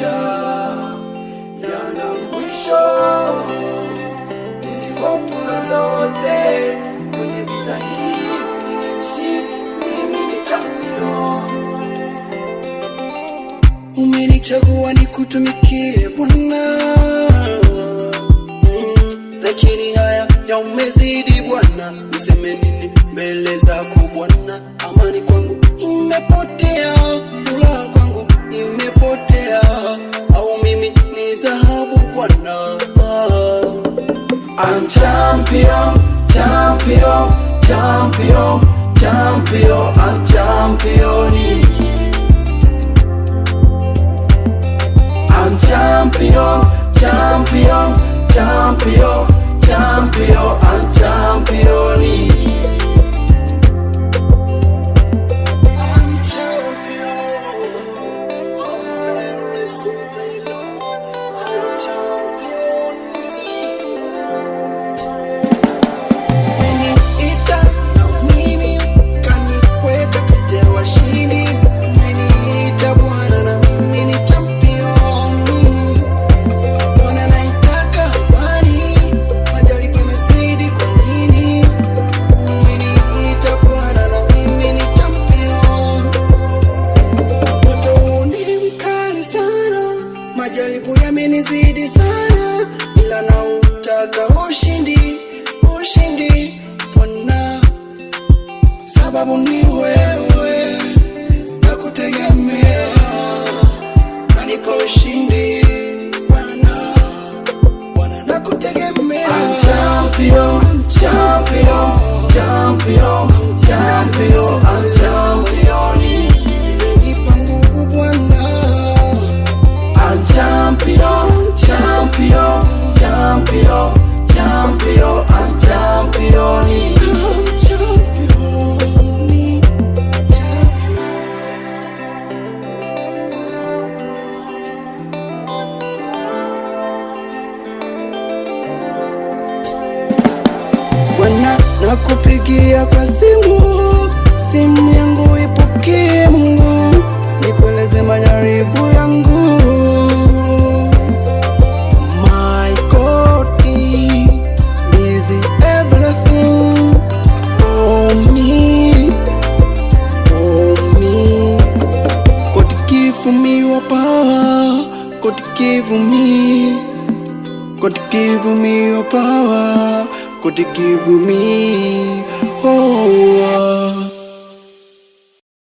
maisha yana mwisho, usihofu lolote kwenye vita hii, mimi ni champion. Umenichagua nikutumikie Bwana, lakini haya ya umezidi Bwana, niseme nini mbele zako Bwana? Amani kwangu imepotea, furaha kwangu imepotea, au mimi ni dhahabu Bwana? I'm champion, champion, champion, champion, I'm champion. I'm champion, champion, champion, champion, I'm champion. I'm champion, I'm very superior, I'm champion. Umeniita na mimi kaniweka kati ya washindi. Umeniita Bwana na mimi ni champion. Bwana naitaka amani, majali pamezidi kwa nini? Umeniita Bwana na mimi ni champion. Moto ni mkali sana, majaribu yamenizidi sana, ila nautaka ushindi, ushindi Bwana, sababu ni wewe nakutegemea, nanipa ushindi Bwana, Bwana nakutegemea. I'm champion, champion, champion, champion, I'm champion. Umenipa nguvu Bwana. I'm champion, champion, champion, champion, I'm champion. I'm champion, champion. Bwana nakupigia kwa simu yangu ipokee Mungu, nikueleze majaribu yangu. My God is everything for me, for me. God give me your power, God give me, God give me your power, God give me.